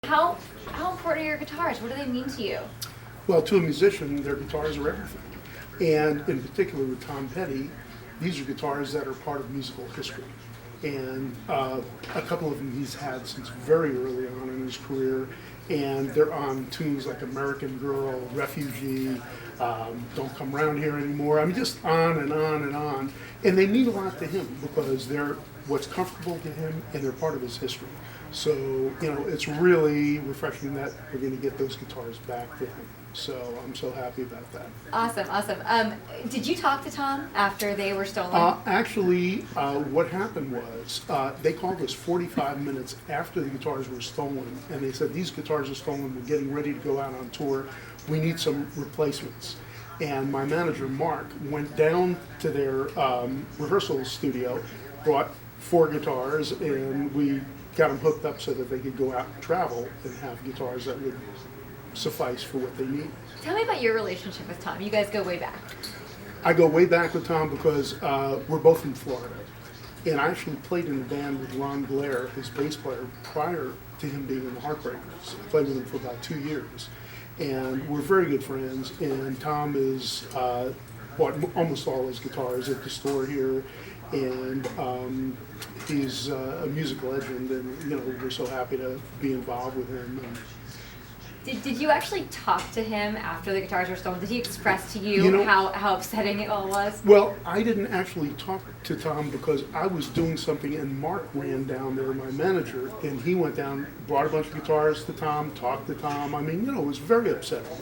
How important are your guitars? What do they mean to you? Well, to a musician, their guitars are everything. And in particular with Tom Petty, these are guitars that are part of musical history. And a couple of them he's had since very early on in his career. And they're on tunes like American Girl, Refugee, Don't Come Round Here Anymore. I mean, just on and on and on. And they mean a lot to him because they're what's comfortable to him and they're part of his history. So, you know, it's really refreshing that we're going to get those guitars back to him. So I'm so happy about that. Awesome. Did you talk to Tom after they were stolen? Actually, what happened was they called us 45 minutes after the guitars were stolen, and they said, these guitars are stolen, we're getting ready to go out on tour, we need some replacements. And my manager, Mark, went down to their rehearsal studio, brought 4 guitars, and we got them hooked up so that they could go out and travel and have guitars that would suffice for what they need. Tell me about your relationship with Tom. You guys go way back. I go way back with Tom because we're both from Florida. And I actually played in a band with Ron Blair, his bass player, prior to him being in the Heartbreakers. I played with him for about 2 years. And we're very good friends. And Tom is bought almost all his guitars at the store here. And he's a music legend. And, you know, we're so happy to be involved with him. And, Did you actually talk to him after the guitars were stolen? Did he express to you, how upsetting it all was? Well, I didn't actually talk to Tom because I was doing something and Mark ran down there, my manager, and he went down, brought a bunch of guitars to Tom, talked to Tom. I mean, you know, it was very upsetting.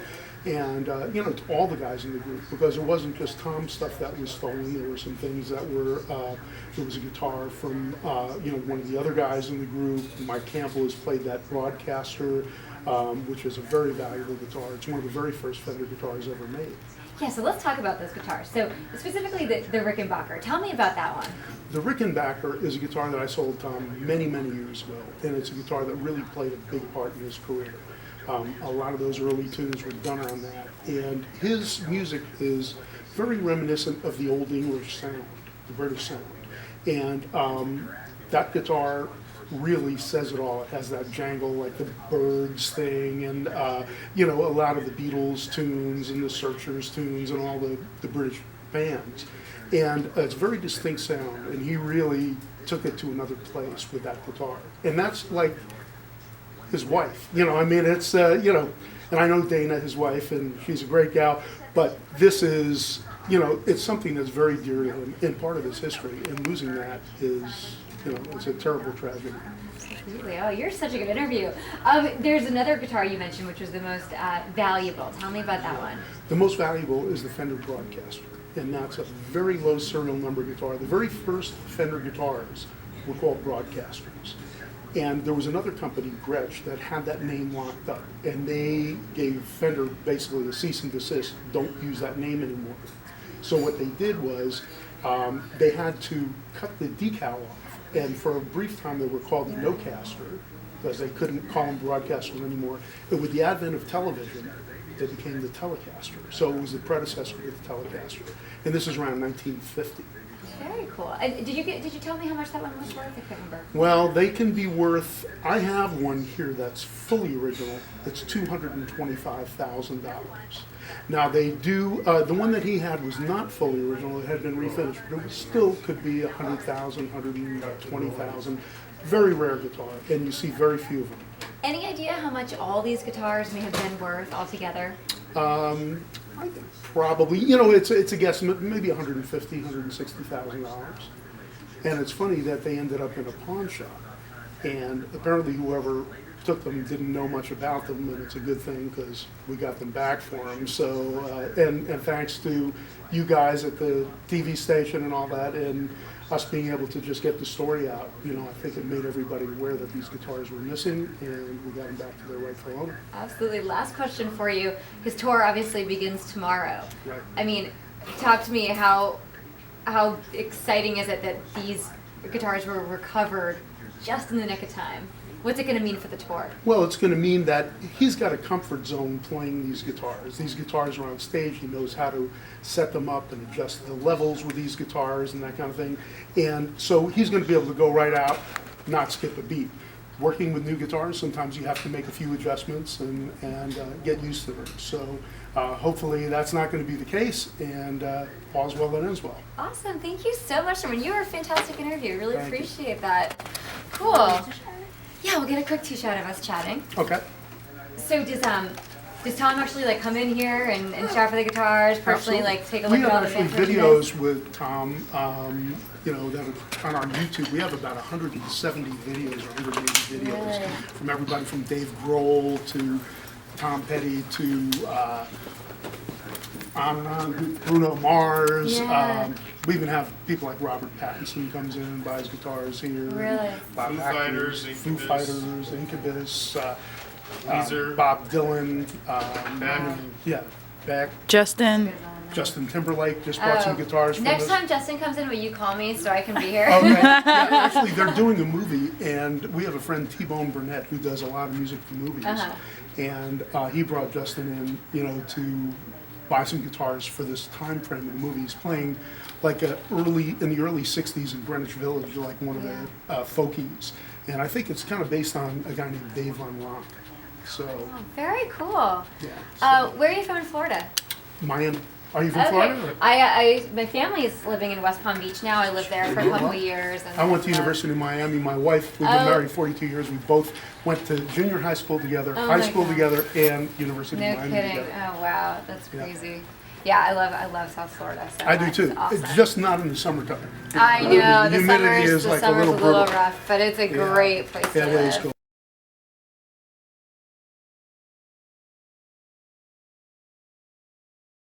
And, you know, to all the guys in the group, because it wasn't just Tom's stuff that was stolen. There were some things that were, there was a guitar from, you know, one of the other guys in the group. Mike Campbell has played that Broadcaster, which is a very valuable guitar. It's one of the very first Fender guitars ever made. Yeah, so let's talk about those guitars. So specifically the Rickenbacker. Tell me about that one. The Rickenbacker is a guitar that I sold Tom many, many years ago, and it's a guitar that really played a big part in his career. A lot of those early tunes were done on that, and his music is very reminiscent of the old English sound, the British sound. And that guitar really says it all. It has that jangle like the Birds thing, and you know, a lot of the Beatles tunes and the Searchers tunes and all the British bands. And it's a very distinct sound, and he really took it to another place with that guitar. And that's like his wife, you know, I mean, it's, you know, and I know Dana, his wife, and she's a great gal, but this is, you know, it's something that's very dear to him and part of his history, and losing that is, you know, it's a terrible tragedy. Absolutely. Oh, you're such a good interview. There's another guitar you mentioned, which was the most valuable. Tell me about that one. The most valuable is the Fender Broadcaster, and that's a very low serial number guitar. The very first Fender guitars were called Broadcasters. And there was another company, Gretsch, that had that name locked up. And they gave Fender basically a cease and desist, don't use that name anymore. So what they did was they had to cut the decal off. And for a brief time they were called the No-Caster because they couldn't call them Broadcasters anymore. But with the advent of television, they became the Telecaster. So it was the predecessor to the Telecaster. And this is around 1950. Very cool. And did you tell me how much that one was worth? I can't remember. Well, they can be worth, I have one here that's fully original. It's $225,000. Now they do, the one that he had was not fully original. It had been refinished, but it was still could be $100,000, $120,000. Very rare guitar, and you see very few of them. Any idea how much all these guitars may have been worth altogether? I think probably, you know, it's a guesstimate, maybe $150,000, $160,000. And it's funny that they ended up in a pawn shop, and apparently whoever took them didn't know much about them, and it's a good thing because we got them back for them. So, and thanks to you guys at the TV station and all that, and us being able to just get the story out, you know, I think it made everybody aware that these guitars were missing, and we got them back to their rightful owner. Absolutely. Last question for you. His tour obviously begins tomorrow. Right. I mean, talk to me, how exciting is it that these guitars were recovered just in the nick of time? What's it going to mean for the tour? Well, it's going to mean that he's got a comfort zone playing these guitars. These guitars are on stage. He knows how to set them up and adjust the levels with these guitars and that kind of thing. And so he's going to be able to go right out, not skip a beat. working with new guitars, sometimes you have to make a few adjustments and get used to them. So hopefully that's not going to be the case, and all's well that ends well. Awesome. Thank you so much, Sherman. You were a fantastic interview. Really Thank you. appreciate that. Cool. Yeah, we'll get a quick two-shot of us chatting. Okay. So does Tom actually like come in here and chat for the guitars, personally Absolutely. like take a look at all the We have actually merchandise? videos with Tom, you know, that are on our YouTube. We have about 170 videos or 180 videos Really? from everybody from Dave Grohl to Tom Petty to on and on, Bruno Mars. Yeah. We even have people like Robert Pattinson comes in and buys guitars here. Really? Bob Foo Actors, Fighters, Foo Fighters, Incubus, Weezer. Bob Dylan, Beck. yeah, Beck. Justin. Justin Timberlake just bought some guitars from Next us. time Justin comes in, will you call me so I can be here? Okay. Yeah, actually, they're doing a movie, and we have a friend, T-Bone Burnett, who does a lot of music for movies. Uh-huh. And he brought Justin in, you know, to buy some guitars for this time frame of the movie. He's playing like in the early 60s in Greenwich Village, like one of the folkies. And I think it's kind of based on a guy named Dave Von Rock. So, Oh, very cool. yeah. Where are you from in Florida? Miami. Are you from Florida? Okay. I my family is living in West Palm Beach now. I lived there for a couple of years. And I went to University of Miami. My wife, we've been married 42 years. We both went to junior high school together, Oh high my school God. together, and University No of Miami kidding. together. Oh wow, that's Yeah. crazy. Yeah, I love South Florida. So I do much. too. It's awesome. It's just not in the summertime. I know The the humidity summer's is the like summer's a little brutal. rough, but it's a Yeah. great place to It live. is cool.